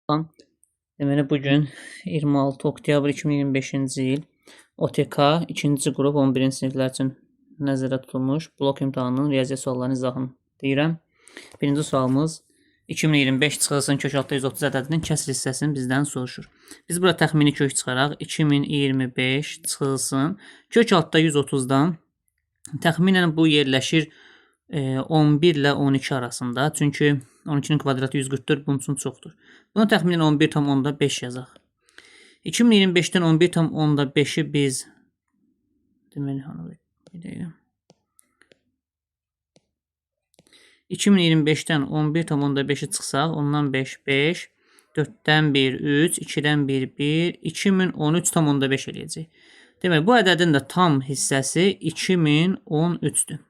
Deməli bugün 26 oktyabr 2025-ci il OTK 2-ci qrup 11-ci siniflər üçün nəzərdə tutulmuş blok imtahanının riyaziyyat suallarının izahını deyirəm. Birinci sualımız 2025 çıxılsın kök altda 130 ədədinin kəsr hissəsini bizdən soruşur. Biz burada təxmini kök çıxaraq 2025 çıxılsın kök altda 130-dan təxminən bu yerləşir 11 ilə 12 arasında. Çünki 12-nin kvadratı 144 bunun üçün çoxdur. Bunu təxminən 11,5 yazaq. 2025-dən 11,5-i biz deməli hanı deyirəm. 2025-dən 11,5-i çıxsaq, ondan 5, 5, 4-dən 1, 3, 2-dən 1, 1, 2013,5 eləyəcək. Demək, bu ədədin də tam hissəsi 2013-dür.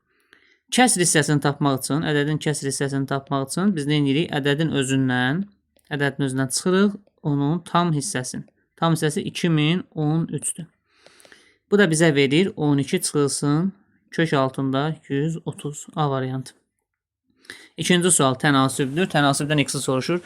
Kəsr hissəsini tapmaq üçün, ədədin kəsr hissəsini tapmaq üçün biz nə edirik? Ədədin özündən çıxırıq onun tam hissəsini. Tam hissəsi 2013-dür. Bu da bizə verir 12 çıxılsın kök altında 130. A variantı. İkinci sual tənasübdür. Tənasübdən x-i soruşur.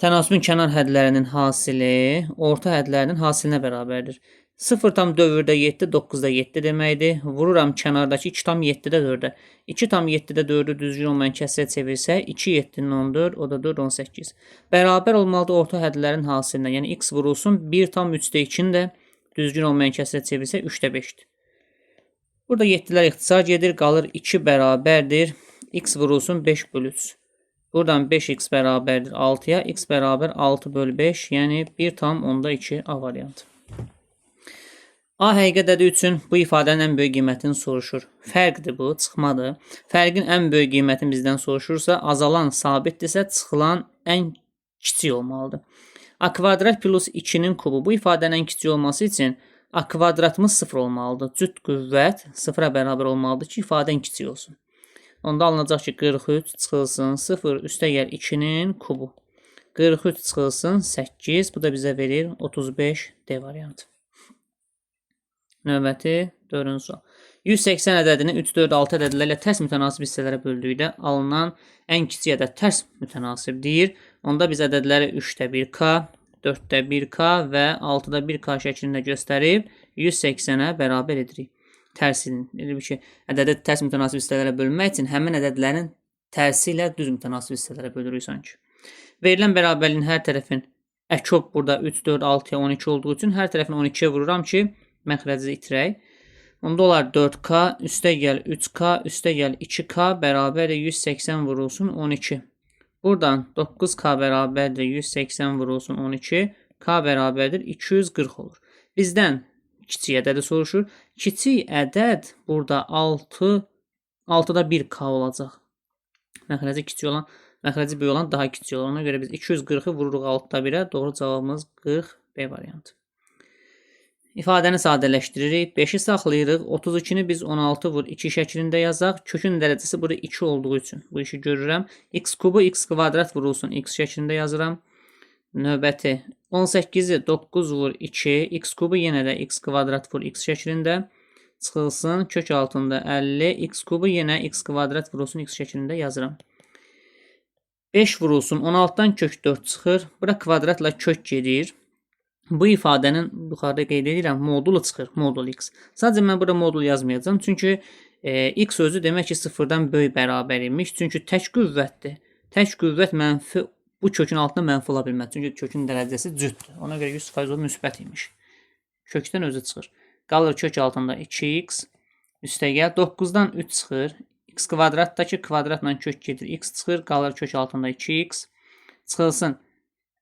Tənasübün kənar hədlərinin hasili orta hədlərinin hasilinə bərabərdir. 0 tam dövrdə 7, 9-da 7 deməkdir. Vururam kənardakı 2 tam 7-də 4-ə. 2 tam 7-də 4-ü düzgün olmayan kəsrə çevirsək, 2 7-nin 14, o da 4, 18. Bərabər olmalıdır orta hədlərin hasilinə. Yəni x vurulsun 1 tam 3-də 2-ni də düzgün olmayan kəsrə çevirsək, 3-də 5-dir. Burada 7-lər ixtisar gedir, qalır 2 bərabərdir. X vurulsun 5 bölü 3. Buradan 5x bərabərdir 6-ya, x bərabər 6 bölü 5, yəni 1 tam 10-da 2 A variantı. A həqiqi ədədi üçün bu ifadənin ən böyük qiymətini soruşur. Fərqdir bu, çıxmadır. Fərqin ən böyük qiymətini bizdən soruşursa, azalan sabitdirsə, çıxılan ən kiçik olmalıdır. A kvadrat plus 2-nin kubu bu ifadənin ən kiçik olması üçün A kvadratımız 0 olmalıdır. Cüt qüvvət 0-a bərabər olmalıdır ki, ifadə ən kiçik olsun. Onda alınacaq ki, 43 çıxılsın 0 üstə gəl 2-nin kubu. 43 çıxılsın 8, bu da bizə verir 35 D variantı. Növbəti 4-cü sual. 180 ədədini 3, 4, 6 ədədlərlə tərs mütənasib hissələrə böldükdə alınan ən kiçik ədəd tərs mütənasib deyir. Onda biz ədədləri 3-də 1K, 4-də 1K və 6-da 1K şəklində göstərib 180-ə bərabər edirik. Tərsini, elə bir ki, ədədi tərs mütənasib hissələrə bölmək üçün həmin ədədlərin tərsi ilə düz mütənasib hissələrə bölürük sanki. Verilən bərabərliyin hər tərəfin əkop burada 3, 4, 6-ya 12 olduğu üçün hər tərəfini 12-yə vururam ki, məxrəci itirək. Onda olar 4K, üstə gəl 3K, üstə gəl 2K bərabərdir 180 vurulsun 12. Buradan 9K bərabərdir 180 vurulsun 12. K bərabərdir 240 olur. Bizdən kiçik ədədi soruşur. Kiçik ədəd burada 6-da 1K olacaq. Məxrəci kiçik olan, məxrəci böyük olan daha kiçik olur. Ona görə biz 240-ı vururuq 6-da 1-ə. Doğru cavabımız 40 B variantı. İfadəni sadələşdiririk. 5-i saxlayırıq. 32-ni biz 16 vur 2 şəklində yazaq. Kökün dərəcəsi burada 2 olduğu üçün bu işi görürəm. X kubu x kvadrat vurulsun x şəklində yazıram. Növbəti 18-i 9 vur 2 x kubu yenə də x kvadrat vur x şəklində çıxılsın. Kök altında 50 x kubu yenə x kvadrat vurulsun x şəklində yazıram. 5 vurulsun 16-dan kök 4 çıxır. Bura kvadratla kök gedir. Bu ifadənin yuxarıda qeyd edirəm, modulu çıxır, modul x. Sadəcə mən burada modul yazmayacağım. Çünki x özü demək ki, 0-dan böyük bərabər imiş. Çünki tək qüvvətdir. Tək qüvvət mənfi, bu kökün altında mənfi ola bilməz. Çünki kökün dərəcəsi cütdür. Ona görə 100% müsbət imiş. Kökdən özü çıxır. Qalır kök altında 2x, üstə gəl 9-dan 3 çıxır. X kvadratdakı kvadratla kök gedir. X çıxır, qalır kök altında 2x. Çıxılsın.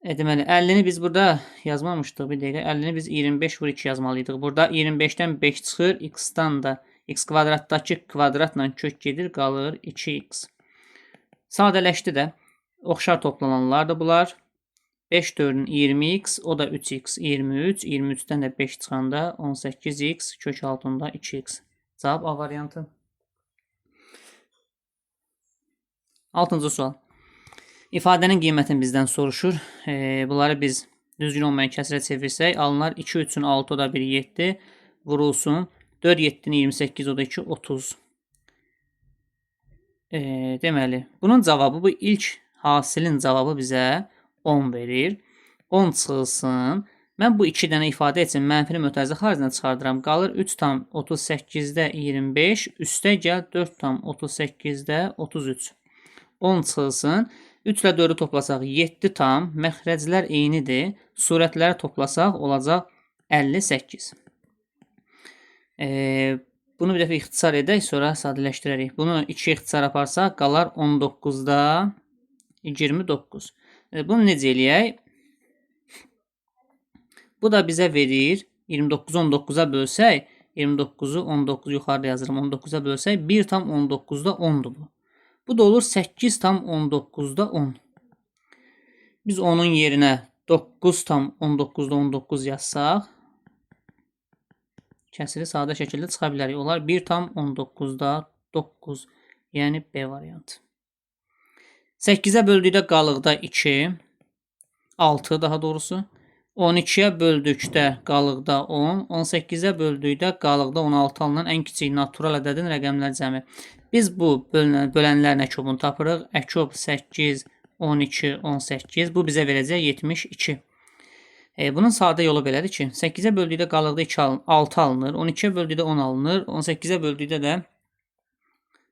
Deməli, 50-ni biz burada yazmamışdıq bir dəqiqə. 50-ni biz 25 vur 2 yazmalıydıq. Burada 25-dən 5 çıxır. X-dan da x kvadratdakı kvadratla kök gedir. Qalır 2x. Sadələşdi də. Oxşar toplananlar da bunlar. 5 4-ün 20x, o da 3x, 23. 23-dən də 5 çıxanda 18x, kök altında 2x. Cavab A variantı. 6-cı sual. İfadənin qiymətini bizdən soruşur. Bunları biz düzgün olmayan kəsrə çevirsək, alınar 2 3-ün 6, o da 1 7 vurulsun. 4 7-nin 28, o da 2 30. Deməli, bunun cavabı, bu ilk hasilin cavabı bizə 10 verir. 10 çıxılsın. Mən bu 2 dənə ifadə üçün mənfini mötərizə xaricinə çıxardıram. Qalır 3,38-də 25 üstə gəl 4,38-də 33. 10 çıxılsın. 3 ilə 4-ü toplasaq 7 tam. Məxrəclər eynidir. Surətləri toplasaq olacaq 58. Bunu bir dəfə ixtisar edək, sonra sadələşdirərik. Bunu 2 ixtisar aparsaq qalar 19-da 29. Bunu necə eləyək? Bu da bizə verir 29-u 19-a bölsək, 29-u 19 yuxarıda yazırım, 19-a bölsək 1,19-da 10'dur bu. Bu da olur 8,19'da 10. Biz onun yerinə 9,19'da 19 yazsaq, kəsiri sadə şəkildə çıxa bilərik. Onlar 1,19'da 9, yəni B variantı. 8'ə böldükdə qalıqda 2, 6 daha doğrusu. 12'yə böldükdə qalıqda 10, 18'ə böldükdə qalıqda 16 alınan ən kiçik natural ədədin rəqəmlər cəmi. Biz bu bölənlərin əkobunu tapırıq. Əkob 8, 12, 18. Bu bizə verəcək 72. Bunun sadə yolu belədir ki, 8'ə böldükdə qalıqda 6 alınır, 12'ə böldükdə 10 alınır, 18'ə böldükdə də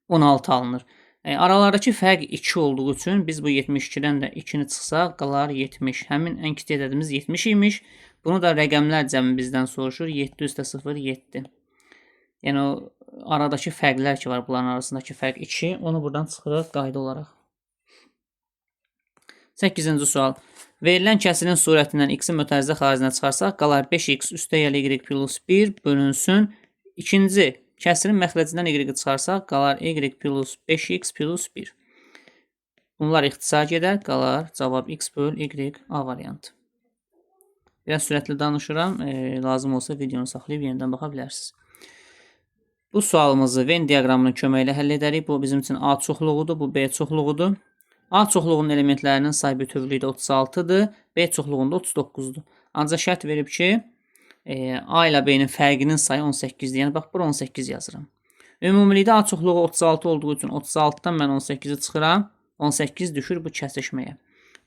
16 alınır. Aralardakı fərq 2 olduğu üçün biz bu 72-dən də 2-ni çıxsaq qalar 70. Həmin ən kiçik ədədimiz 70 imiş. Bunu da rəqəmlər cəmi bizdən soruşur. 7 üstə 0, 7. Yəni o aradakı fərqlər ki var, bunların arasındakı fərq 2. Onu buradan çıxırıq qayda olaraq. 8-ci sual. Verilən kəsirin surətindən x-i mötərizə xaricinə çıxarsaq qalar 5x üstə gəl y plus 1 bölünsün. İkinci kəsirin məxrəcindən y-i çıxarsaq, qalar y plus 5x plus 1. Bunlar ixtisar gedər, qalar cavab x böl y A variantı. Biraz sürətli danışıram, lazım olsa videonu saxlayıb yenidən baxa bilərsiniz. Bu sualımızı Venn diaqramının köməyi ilə həll edərik. Bu bizim üçün A çoxluğudur, bu B çoxluğudur. A çoxluğunun elementlərinin say bütövlüyü də 36-dır, B çoxluğunda 39-dur. Ancaq şərt verib ki, A ilə B-nin fərqinin sayı 18-dir. Yəni, bax, bura 18 yazıram. Ümumilikdə A çoxluğu 36 olduğu üçün 36-dan mən 18-i çıxıram. 18 düşür bu kəsişməyə.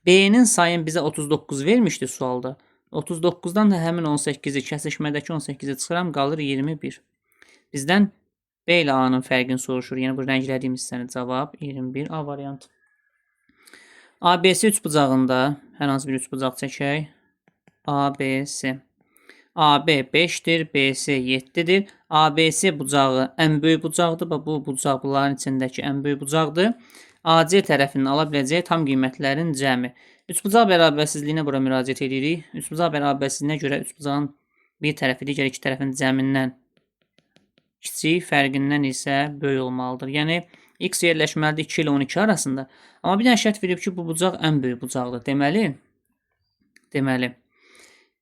B-nin sayını bizə 39 vermişdi sualda. 39-dan da həmin 18-i kəsişmədəki 18-i çıxıram. Qalır 21. Bizdən B ilə A-nın fərqini soruşur. Yəni, bu rənglədiyim hissənin cavab 21 A variantı. ABC üçbucağında hər hansı bir üçbucaq çəkək. ABC. AB 5'dir, BC 7'dir. ABC bucağı ən böyük bucaqdır. Bu bucaq bunların içindəki ən böyük bucaqdır. AC tərəfinin ala biləcəyi tam qiymətlərin cəmi. Üçbucaq bərabərsizliyinə bura müraciət edirik. Üçbucaq bərabərsizliyinə görə üçbucağın bir tərəfi digər iki tərəfin cəmindən kiçik, fərqindən isə böyük olmalıdır. Yəni, x yerləşməlidir 2 ilə 12 arasında. Amma bir dənə şərt verib ki, bu bucaq ən böyük bucaqdır. Deməli,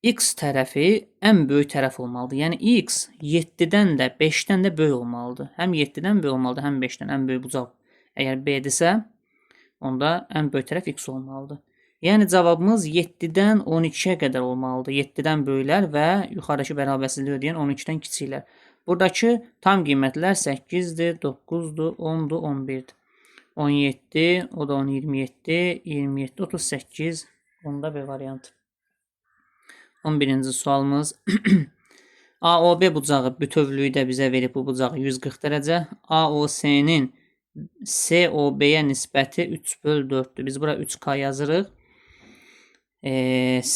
x tərəfi ən böyük tərəf olmalıdır. Yəni, x 7-dən də 5-dən də böyük olmalıdır. Həm 7-dən böyük olmalıdır, həm 5-dən ən böyük bucaq. Əgər B-dirsə, onda ən böyük tərəf x olmalıdır. Yəni, cavabımız 7-dən 12-yə qədər olmalıdır. 7-dən böyüklər və yuxarıdakı bərabərsizliyi ödəyən 12-dən kiçiklər. Buradakı tam qiymətlər 8-dir, 9-dur, 10-dur, 11-dir. 17, o da 10, 27, 27, 38, onda B variantı. 11-ci sualımız. AOB bucağı bütövlüyü də bizə verib bu bucağı 140 dərəcə. AOC-nin COB-yə nisbəti 3/4-dür. Biz bura 3K yazırıq.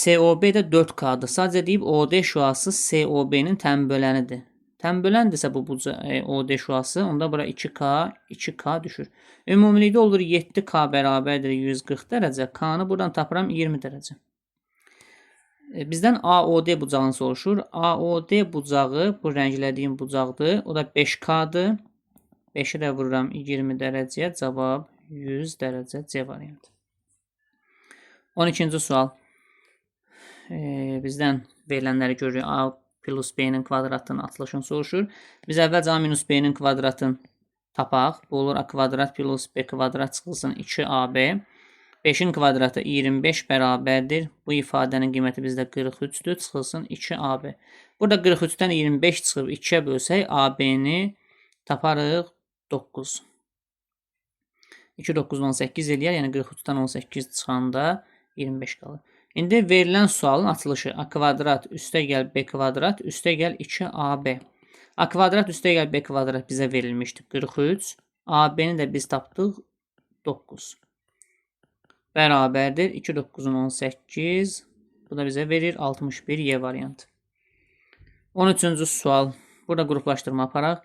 COB də 4K-dır. Sadəcə deyib OD şüası COB-nin tənbölənidir. Tənböləndirsə bu OD şüası, onda bura 2K düşür. Ümumilikdə olur 7K bərabərdir 140 dərəcə. K-nı buradan tapıram 20 dərəcə. Bizdən AOD bucağını soruşur. AOD bucağı, bu rənglədiyim bucaqdır. O da 5K-dır. 5-i də vururam 20 dərəcəyə. Cavab 100 dərəcə C variantı. 12-ci sual. Bizdən verilənləri görürük. A plus B-nin kvadratının atılışını soruşur. Biz əvvəlcə A minus B-nin kvadratını tapaq. Bu olur A kvadrat plus B kvadrat çıxılsın 2AB. 5-in kvadratı 25 bərabərdir. Bu ifadənin qiyməti bizdə 43-dür. Çıxılsın 2AB. Burada 43-dən 25 çıxıb 2-yə bölsək, AB-ni taparıq 9. 2, 9, 18 eləyər. Yəni 43-dən 18 çıxanda 25 qalır. İndi verilən sualın açılışı a kvadrat üstəgəl b kvadrat üstəgəl 2ab. A kvadrat üstəgəl b kvadrat bizə verilmişdi 43. AB-ni də biz tapdıq 9. Bərabərdir 2 9-un 18. Bu da bizə verir 61 Y variantı. 13-cü sual. Burada qruplaşdırma aparaq.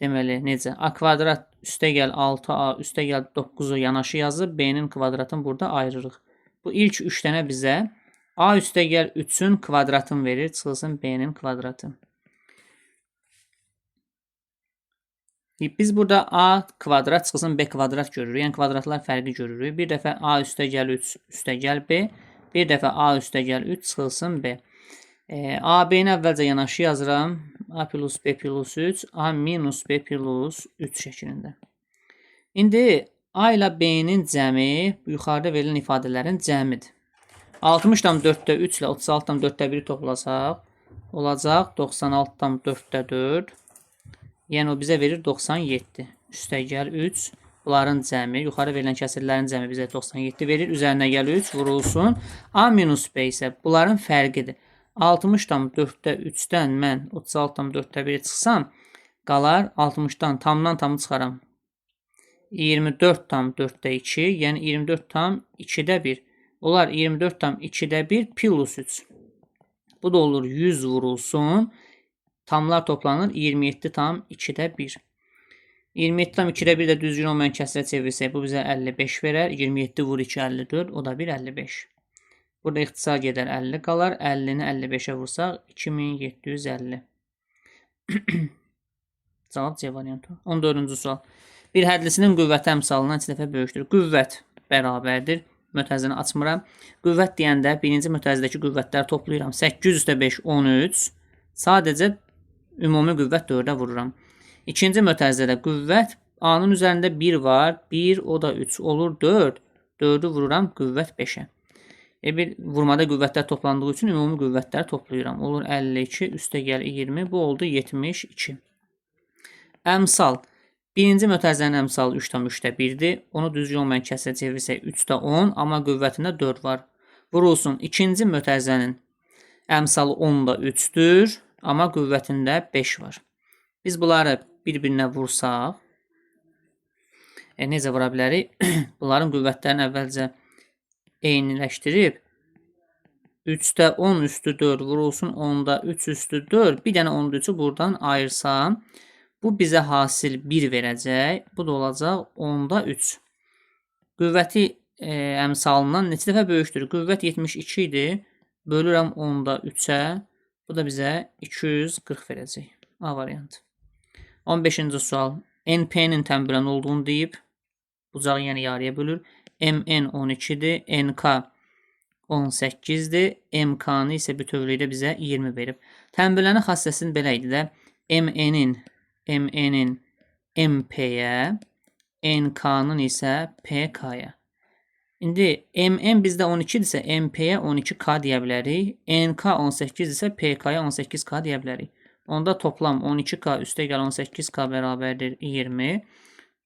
Deməli, necə? A kvadrat üstəgəl 6A üstəgəl 9-u yanaşı yazıb, B-nin kvadratını burada ayırırıq. Bu ilk 3 dənə bizə A üstəgəl 3-ün kvadratını verir, çıxılsın B-nin kvadratı. Biz burada A kvadrat çıxılsın B kvadrat görürük. Yəni kvadratlar fərqi görürük. Bir dəfə A üstəgəl 3 üstəgəl B. Bir dəfə A üstəgəl 3 çıxılsın B. AB-ni əvvəlcə yanaşı yazıram. A plus B plus 3, A minus B plus 3 şəklində. İndi A ilə B-nin cəmi yuxarıda verilən ifadələrin cəmidir. 60,4-də 3 ilə 36,4-də 1 toplasaq, olacaq 96,4-də 4. Yəni o bizə verir 97. Üstəgəl 3. Bunların cəmi, yuxarı verilən kəsirlərin cəmi bizə 97 verir. Üzərinə gəl 3 vurulsun. A minus B isə bunların fərqidir. 60,4-də 3-dən mən 36,4-də 1 çıxsam, qalar 60-dan tamdan tamı çıxaram. 24,4-də 2, yəni 24,2-də 1. Olar 24,2-də 1 plus 3. Bu da olur 100 vurulsun. Tamlar toplanır 27,2-də 1. 27,2-də 1 də düzgün olmayan kəsrə çevirsək, bu bizə 55 verər. 27 vur 2, 54, o da bir 55. Burada ixtisar gedər 50 qalar. 50-ni 55-ə vursaq 2750. Cavab C variantı. 14-cü sual. Bir hədlisinin qüvvəti əmsalından 2 dəfə böyükdür. Qüvvət bərabərdir. Mötərizəni açmıram. Qüvvət deyəndə birinci mötərizədəki qüvvətləri toplayıram. 8 üstə 5, 13. Sadəcə ümumi qüvvət 4-ə vururam. İkinci mötərizədə qüvvət A-nın üzərində 1 var. 1, o da 3. Olur 4. 4-ü vururam qüvvət 5-ə. Bir vurmada qüvvətlər toplandığı üçün ümumi qüvvətləri toplayıram. Olur 52 üstəgəl 20. Bu oldu 72. Əmsal. Birinci mötərizənin əmsalı 3,3-də 1-dir. Onu düzgün olmayan kəsrə çevirsək 3-də 10. Amma qüvvətində 4 var. Vurulsun. İkinci mötərizənin əmsalı 10-da 3-dür. Amma qüvvətində 5 var. Biz bunları bir-birinə vursaq, necə vura bilərik? Bunların qüvvətlərini əvvəlcə eyniləşdirib 3-də 10 üstü 4 vurulsun 10-da 3 üstü 4. Bir dənə 10-da 3-ü buradan ayırsam, bu bizə hasil 1 verəcək. Bu da olacaq 10-da 3. Qüvvəti əmsalından neçə dəfə böyükdür? Qüvvət 72 idi. Bölürəm 10-da 3-ə. Bu da bizə 240 verəcək. A variantı. 15-ci sual. NP-nin tənbülən olduğunu deyib, bucağı yəni yarıya bölür. MN 12-dir, NK 18-dir, MK-nı isə bütövlükdə bizə 20 verib. Tənbülənin xassəsini belə idi də, MN-in MP-yə, NK-nın isə PK-yə. İndi MN bizdə 12-dirsə, MP-yə 12K deyə bilərik. NK 18-dirsə, PK-yə 18K deyə bilərik. Onda toplam 12K üstəgəl 18K bərabərdir 20.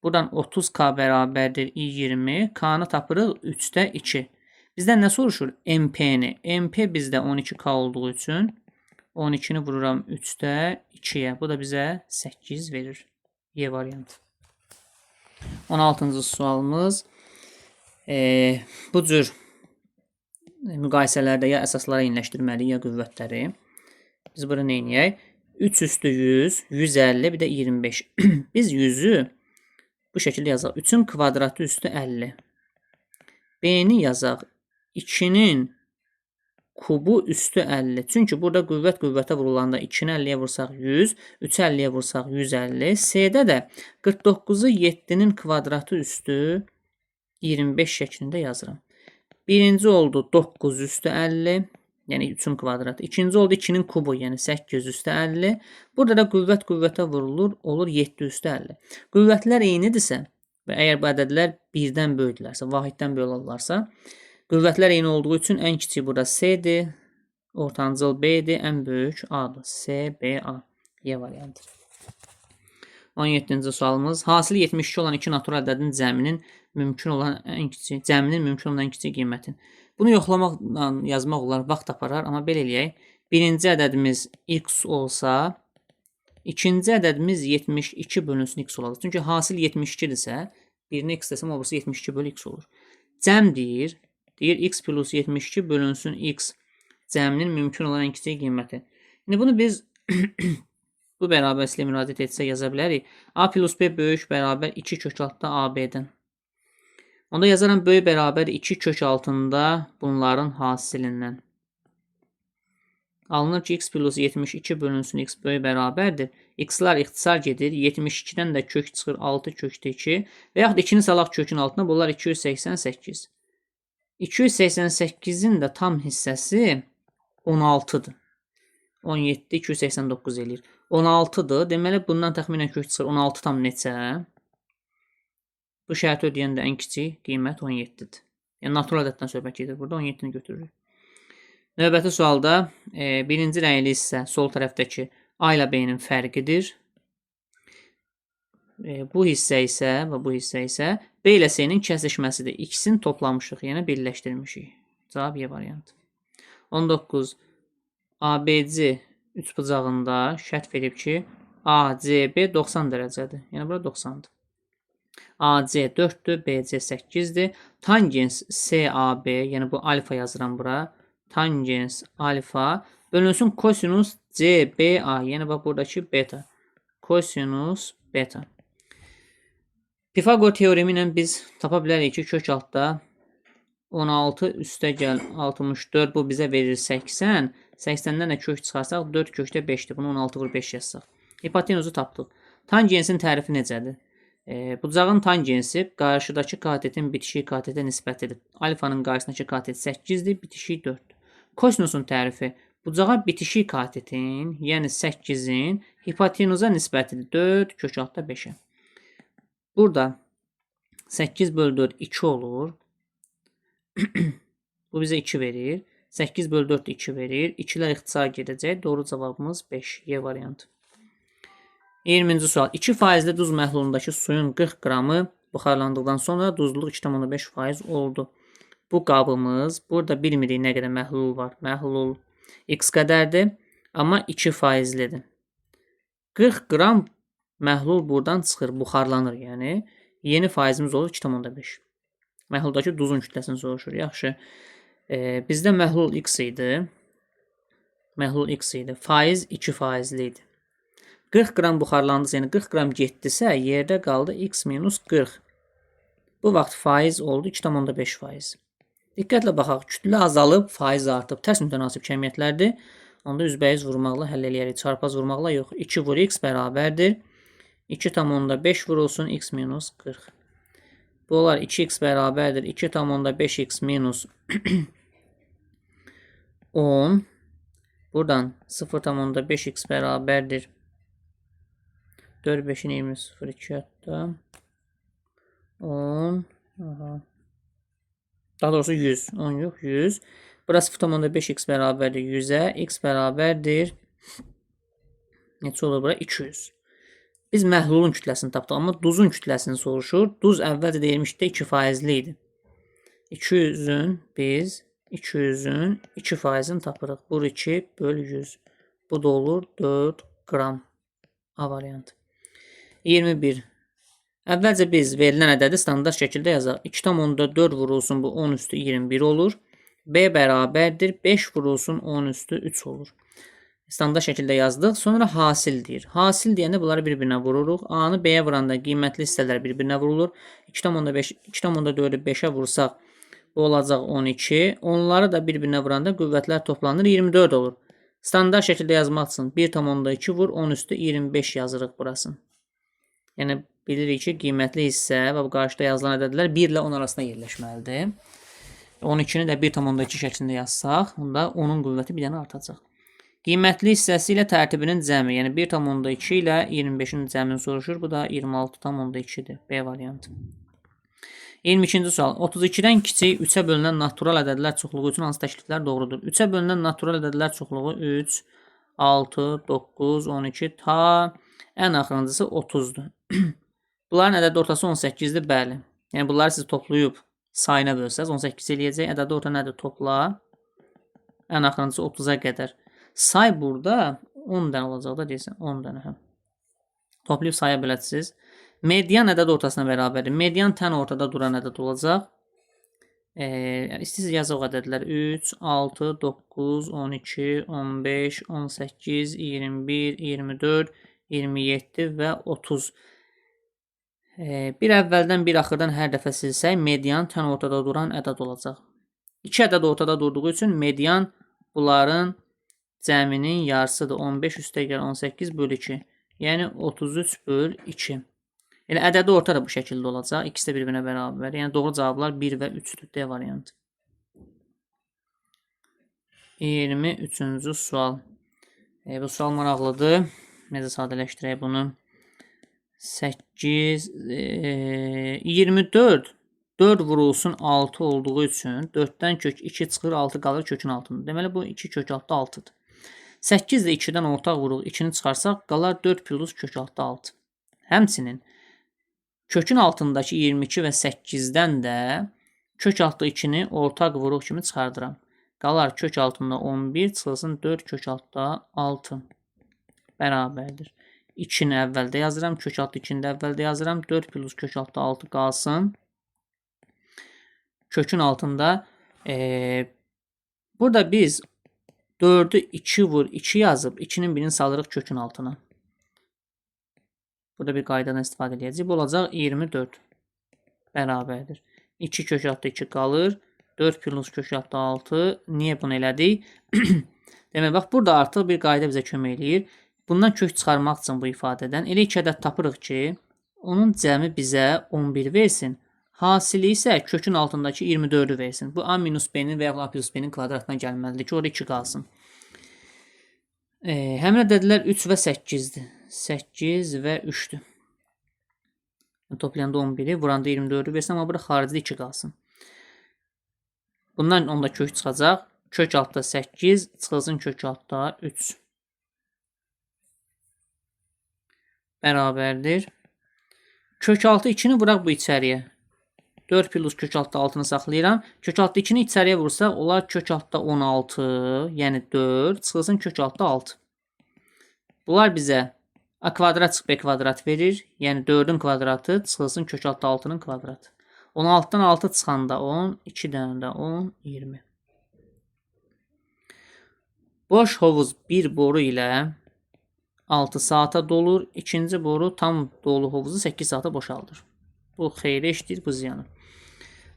Buradan 30K bərabərdir 20. K-nı tapırıq 3-də 2. Bizdən nə soruşur? MP-ni. MP bizdə 12K olduğu üçün 12-ni vururam 3-də 2-yə. Bu da bizə 8 verir. Y variantı. 16-cı sualımız. Bu cür müqayisələrdə ya əsaslara inləşdirməliyik, ya qüvvətləri. Biz burada nə edəyək? 3 üstü 100, 150, bir də 25. Biz 100-ü bu şəkildə yazaq. 3-ün kvadratı üstü 50. B-ni yazaq. 2-nin kubu üstü 50. Çünki burada qüvvət qüvvətə vurulanda 2-ni 50-yə vursaq 100, 3-ü 50-yə vursaq 150. C-də də 49-u 7-nin kvadratı üstü 25 şəklində yazıram. Birinci oldu 9 üstü 50. Yəni 3-ün kvadratı. İkinci oldu 2-nin kubu, yəni 8 üstü 50. Burada da qüvvət qüvvətə vurulur, olur 7 üstü 50. Qüvvətlər eynidirsə və əgər bu ədədlər 1-dən böyüklərsə, vahiddən böyük olurlarsa, qüvvətlər eyni olduğu üçün ən kiçik burada C-dir, ortancıl B-dir, ən böyük A-dır. C, B, A. Y variantı. 17-ci sualımız. Hasili 72 olan iki natural ədədin cəminin mümkün olan ən kiçik qiymətin. Bunu yoxlamaqla yazmaq olar, vaxt aparar, amma belə eləyək. Birinci ədədimiz x olsa, ikinci ədədimiz 72 bölünsün x olacaq. Çünki hasil 72-dirsə, birini x desəm, olursa 72 bölü x olur. Cəm deyir, x plus 72 bölünsün x cəminin mümkün olan ən kiçik qiyməti. İndi bunu biz bu bərabərliklə müraciət etsə yaza bilərik. A plus B böyük bərabər 2 kök altında AB-dən. Onda yazaram böyük bərabər 2 kök altında bunların hasilindən. Alınır ki, x plus 72 bölünsün x böyük bərabərdir. X-lar ixtisar gedir. 72-dən də kök çıxır 6 kökdə 2. Və yaxud 2-ni salaq kökün altına. Bunlar 288. 288-in də tam hissəsi 16-dır. 17, 289 eləyir. 16-dır. Deməli, bundan təxminən kök çıxır 16 tam neçə? Bu şərti ödəyəndə ən kiçik qiymət 17-dir. Yəni, natural ədəddən söhbət gedir. Burada 17-ni götürürük. Növbəti sualda birinci rəngli hissə sol tərəfdəki A ilə B-nin fərqidir. Bu hissə isə və bu hissə isə B ilə C-nin kəsişməsidir. İkisini toplamışıq, yəni birləşdirmişik. Cavab Y variantı. 19. ABC üçbucağında şərt verib ki, ACB 90 dərəcədir. Yəni, bura 90-dır. AC 4-dür, BC 8-dir. Tangens CAB, yəni bu alfa yazıram bura. Tangens alfa bölünsün kosinus CBA, yəni bax buradakı beta. Kosinus beta. Pifagor teoremi ilə biz tapa bilərik ki, kök altda 16 üstə gəl 64, bu bizə verir 80. 80-dən də kök çıxarsaq 4 kökdə 5-dir. Bunu 16 vur 5 yazsaq. Hipotenuzu tapdıq. Tangensin tərifi necədir? Bucağın tangensi qarşıdakı katetin bitişik katete nisbətidir. Alfanın qarşısındakı katet 8-dir, bitişik 4-dür. Kosinusun tərifi bucağa bitişik katetin, yəni 8-in hipotenuza nisbətidir. 4 kök altda 5-ə. Burada 8 bölü 4 2 olur. Bu bizə 2 verir. 8 bölü 4 2 verir. 2-lər ixtisar gedəcək. Doğru cavabımız 5. Y variantı. 20-ci sual. 2% duz məhlulundakı suyun 40 qramı buxarlandıqdan sonra duzluluq 2,5% oldu. Bu qabımız, burada bilmirik nə qədər məhlul var. Məhlul x qədərdir, amma 2%lidir. 40 qram məhlul buradan çıxır, buxarlanır yəni. Yeni faizimiz olur 2,5. Məhluldakı duzun kütləsini soruşur. Yaxşı. Bizdə məhlul x idi. Məhlul x idi. Faiz 2%li idi. 40 qram buxarlandısa, yəni 40 qram getdisə, yerdə qaldı x minus 40. Bu vaxt faiz oldu 2,5%. Diqqətlə baxaq, kütlə azalıb, faiz artıb. Tərs mütənasib kəmiyyətlərdir. Onda üzbəyiz vurmaqla həll eləyərik. Çarpaz vurmaqla yox. 2 vur x bərabərdir. 2,5 vurulsun x minus 40. Bu olar 2x bərabərdir. 2,5x minus 10. Buradan 0,5x bərabərdir. 4, 5'in 20, 0, 2 hatta. 10. Aha. Daha doğrusu 100. 10 yok, 100. Burası 0,5x bərabərdir 100'ə. X bərabərdir. Neçə olur bura? 200. Biz məhlulun kütləsini tapdıq, amma duzun kütləsini soruşur. Duz əvvəlcə deyilmişdi 2%li idi. 200'ün biz 200'ün 2%'ini tapırıq. Bu 2 bölü 100. Bu da olur 4 qram. A variantı. 21. Əvvəlcə biz verilən ədədi standart şəkildə yazaq. 2,4 vurulsun bu 10 üstü 21 olur. B bərabərdir 5 vurulsun 10 üstü 3 olur. Standart şəkildə yazdıq. Sonra hasil deyir. Hasil deyəndə bunları bir-birinə vururuq. A-nı B-yə vuranda qiymətli hissələr bir-birinə vurulur. 2,4'ü 5'ə vursaq bu olacaq 12. Onları da bir-birinə vuranda qüvvətlər toplanır 24 olur. Standart şəkildə yazmaq üçün 1,2 vur 10 üstü 25 yazırıq burasını. Yəni bilirik ki, qiymətli hissə və bu qarşıda yazılan ədədlər 1 ilə 10 arasında yerləşməlidir. 12-ni də 1,2 şəklində yazsaq, onda onun qüvvəti bir dənə artacaq. Qiymətli hissəsi ilə tərtibinin cəmi, yəni 1,2 ilə 25-in cəmini soruşur. Bu da 26,2-dir. B variantı. 22-ci sual. 32-dən kiçik 3-ə bölünən natural ədədlər çoxluğu üçün hansı təkliflər doğrudur? 3-ə bölünən natural ədədlər çoxluğu 3, 6, 9, 12 ta ən axırıncısı 30'dur. Bunların ədəd ortası 18'dir, bəli. Yəni bunları siz toplayıb sayına bölsəz 18 eləyəcək. Ədədi orta nədir? Topla. Ən axırıncısı 30-a qədər. Say burada 10 dənə olacaq da deyirsən. 10 dənə. Hə. Toplayıb saya biləcəksiniz. Median ədəd ortasına bərabərdir. Median tən ortada duran ədəd olacaq. İstəyirsiniz yazıq ədədlər 3, 6, 9, 12, 15, 18, 21, 24, 27 və 30. Bir əvvəldən, bir axırdan hər dəfə silsək, median tən ortada duran ədəd olacaq. 2 ədəd ortada durduğu üçün median bunların cəminin yarısıdır. 15 üstəgəl 18 bölü 2. Yəni 33 bölü 2. Elə ədədi orta da bu şəkildə olacaq. İkisi də bir-birinə bərabər. Yəni doğru cavablar 1 və 3-dür. D variantı. 23-cü sual. Bu sual maraqlıdır. Necə sadələşdirək bunu? 8, 24, 4 vurulsun 6 olduğu üçün 4-dən kök 2 çıxır, 6 qalır kökün altında. Deməli, bu 2 kök altı 6-dır. 8 ilə 2-dən ortaq vuruq 2-ni çıxarsaq, qalar 4 plus kök altı 6. Həmçinin, kökün altındakı 22 və 8-dən də kök altı 2-ni ortaq vuruq kimi çıxardıram. Qalar kök altında 11, çıxılsın 4 kök altda 6. Bərabərdir. 2-ni əvvəldə yazıram, kök altı 2-ni də əvvəldə yazıram. 4 plus kök altda 6 qalsın. Kökün altında burada biz 4'ü 2 vur 2 yazıb 2-nin birini salırıq kökün altına. Burada bir qaydadan istifadə edəcəyik. Bu olacaq 24 bərabərdir. 2 kök altda 2 qalır. 4 plus kök altda 6. Niyə bunu elədik? Demək, bax, burada artıq bir qayda bizə kömək eləyir. Bundan kök çıxarmaq üçün bu ifadədən elə 2 ədəd tapırıq ki, onun cəmi bizə 11 versin. Hasili isə kökün altındakı 24'ü versin. Bu A minus B'nin və ya A plus B'nin kvadratına gəlməlidir ki, orada 2 qalsın. Həmin ədədlər 3 və 8'dir. 8 və 3'dür. Toplayanda 11'i, vuranda 24'ü versin, amma burada xaricdə 2 qalsın. Bundan onda kök çıxacaq. Kök altda 8, çıxılsın kök altda 3. Bərabərdir. Kök altı 2-ni vuraq bu içəriyə. 4 plus kök altda 6-nı saxlayıram. Kök altda 2-ni içəriyə vursaq, olar kök altda 16, yəni 4, çıxılsın kök altda 6. Bunlar bizə A kvadrat çıx B kvadrat verir. Yəni 4'ün kvadratı çıxılsın kök altda 6'nın kvadratı. 16'dan 6 çıxanda 10, 2'dən də 10, 20. Boş hovuz bir boru ilə 6 saata dolur. İkinci boru tam dolu hovuzu 8 saata boşaldır. Bu xeyri işdir, bu ziyanı.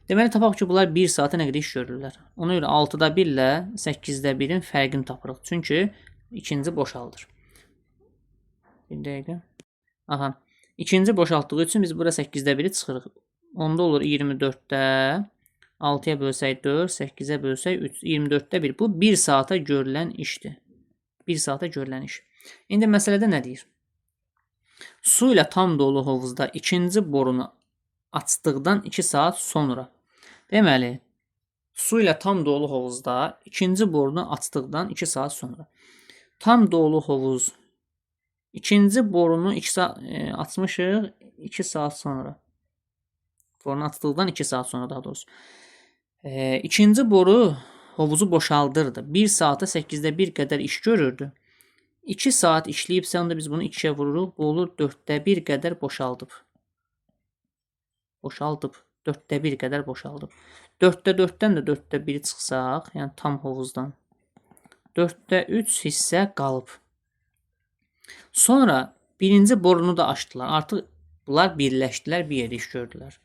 Deməli, tapaq ki, bunlar 1 saata nə qədər iş görürlər. Ona görə 6'da 1 ilə 8'də 1'in fərqini tapırıq. Çünki ikinci boşaldır. Bir dəqiqə. Aha. İkinci boşaltdığı üçün biz bura 8'də 1'i çıxırıq. Onda olur 24'də 6'ya bölsək 4, 8'ə bölsək 3, 24'də 1. Bu 1 saata görülən işdir. 1 saata görülən iş. İndi məsələdə nə deyir? Su ilə tam dolu hovuzda ikinci borunu açdıqdan 2 saat sonra. Deməli, su ilə tam dolu hovuzda ikinci borunu açdıqdan 2 saat sonra. Tam dolu hovuz. İkinci borunu 2 saat açmışıq 2 saat sonra. Borunu açdıqdan 2 saat sonra daha doğrusu. İkinci boru hovuzu boşaldırdı. 1 saata 8'də 1 qədər iş görürdü. 2 saat işləyibsə, onda biz bunu 2'yə vururuq. Bu olur 4'də 1 qədər boşaldıb. Boşaldıb. 4'də 1 qədər boşaldıb. 4'də 4'dən də 4'də 1 çıxsaq, yəni tam hovuzdan 4'də 3 hissə qalıb. Sonra birinci borunu da açdılar. Artıq bunlar birləşdilər, bir yerdə iş gördülər.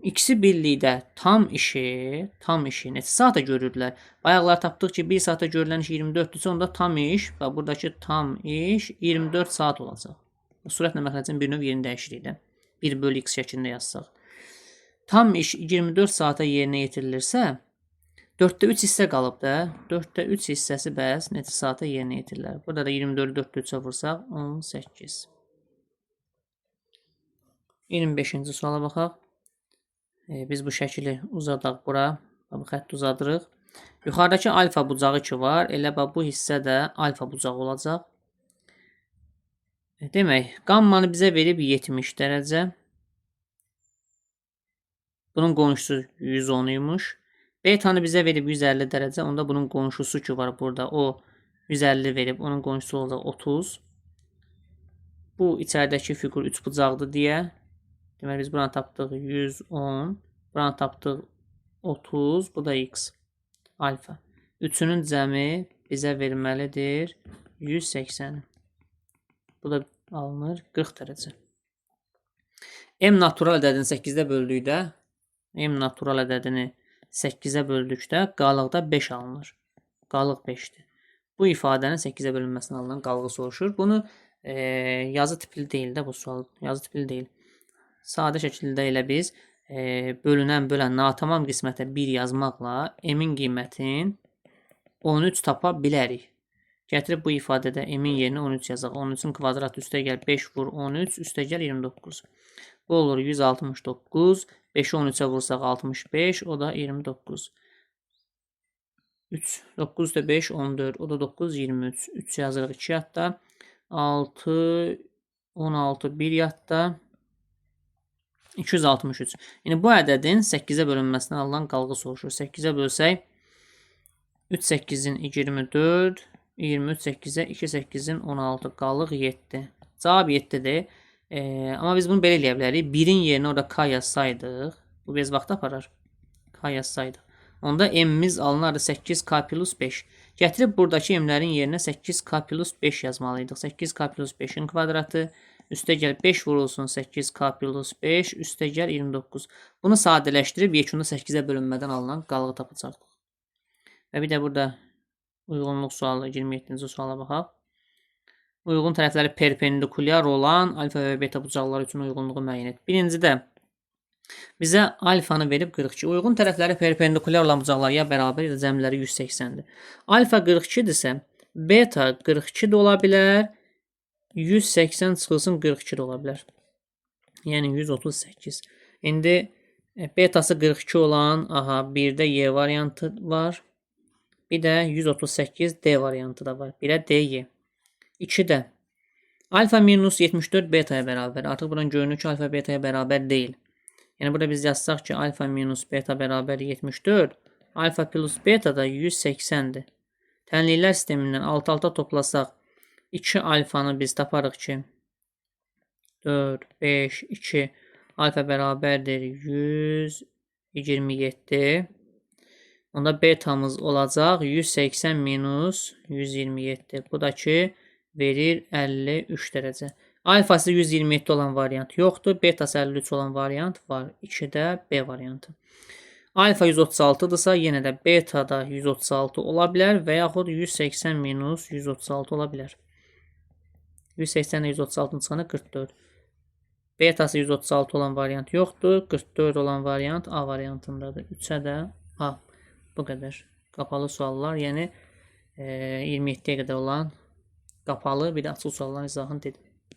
İkisi birlikdə tam işi neçə saata görürdülər? Bayaqlar tapdıq ki, 1 saata görülən iş 24'dürsə, onda tam iş və buradakı tam iş 24 saat olacaq. Sürətlə məxrəcin bir növ yerini dəyişirik də. 1 bölü x şəklində yazsaq. Tam iş 24 saata yerinə yetirilirsə, 4'də 3 hissə qalıb da. 4'də 3 hissəsi bəs neçə saata yerinə yetirilir? Burada da 24'ü 4'də 3'ə vursaq 18. 25-ci suala baxaq. Biz bu şəkili uzadaq bura. Bu xətti uzadırıq. Yuxarıdakı alfa bucağı ki var. Elə bu hissə də alfa bucağı olacaq. Demək, qammanı bizə verib 70 dərəcə. Bunun qonşusu 110 imiş. Betanı bizə verib 150 dərəcə. Onda bunun qonşusu ki var burada. O 150 verib. Onun qonşusu olacaq 30. Bu içəridəki fiqur 3 bucaqdır deyə. Deməli biz buranı tapdıq 110. Buranı tapdıq 30. Bu da x. Alfa. Üçünün cəmi bizə verməlidir 180. Bu da alınır 40 dərəcə. M natural ədədini 8-də böldükdə, M natural ədədini 8-ə böldükdə qalıqda 5 alınır. Qalıq 5-dir. Bu ifadənin 8-ə bölünməsindən alınan qalığı soruşur. Bunu yazı tipli deyil də bu sual. Yazı tipli deyil. Sadə şəkildə elə biz bölünən natamam qismətə 1 yazmaqla M-in qiymətin 13 tapa bilərik. Gətirib bu ifadədə M-in yerinə 13 yazaq. 13-ün kvadratı üstə gəl 5 vur 13, üstə gəl 29. Bu olur 169. 5'i 13'e vursak 65. O da 29. 3. 9 da 5, 14. O da 9, 23. 3 yazırıq 2 yatda. 6, 16, 1 yatda. 263. Yəni bu ədədin 8-ə bölünməsindən alınan qalığı soruşur. 8-ə bölsək 3 8-in 24, 23 8-ə 2 8-in 16, qalıq 7. Cavab 7-dir. Amma biz bunu belə eləyə bilərik. 1-in yerinə orada k yazsaydıq, bu bez vaxt aparar. K yazsaydıq. Onda m-miz alınardı 8k plus 5. Gətirib buradakı m-lərin yerinə 8k plus 5 yazmalıydıq. 8k plus 5-in kvadratı. Üstə gəl 5 vurulsun 8k plus 5. Üstə gəl 29. Bunu sadələşdirib yekunda 8-ə bölünmədən alınan qalığı tapacaqdıq. Və bir də burada uyğunluq sualı 27-ci suala baxaq. Uyğun tərəfləri perpendikulyar olan alfa və beta bucaqları üçün uyğunluğu müəyyən et. Birincidə bizə alfanı verib 42. Uyğun tərəfləri perpendikulyar olan bucaqlar ya bərabər ya da cəmləri 180-dir. Alfa 42-dirsə, beta 42 də ola bilər, 180 çıxılsın 42 də ola bilər. Yəni 138. İndi betası 42 olan, bir də Y variantı var. Bir də 138 D variantı da var. Bir də DY. 2-də alfa minus 74 betaya bərabər. Artıq buradan görünür ki, alfa betaya bərabər deyil. Yəni burada biz yazsaq ki, alfa minus beta bərabər 74, alfa plus beta da 180-dir. Tənliklər sistemindən alt-alta toplasaq 2 alfanı biz taparıq ki, 4, 5, 2 alfa bərabərdir 127. Onda betamız olacaq 180 minus 127. Bu da ki, verir 53 dərəcə. Alfası 127 olan variant yoxdur. Betası 53 olan variant var. 2-də B variantı. Alfa 136-dırsa yenə də beta da 136 ola bilər və yaxud 180 minus 136 ola bilər. 180 ilə 136-nın çıxanı 44. Betası 136 olan variant yoxdur. 44 olan variant A variantındadır. 3-ə də A. Bu qədər. Qapalı suallar, yəni 27-yə qədər olan qapalı, bir də açıq sualların izahını dedim.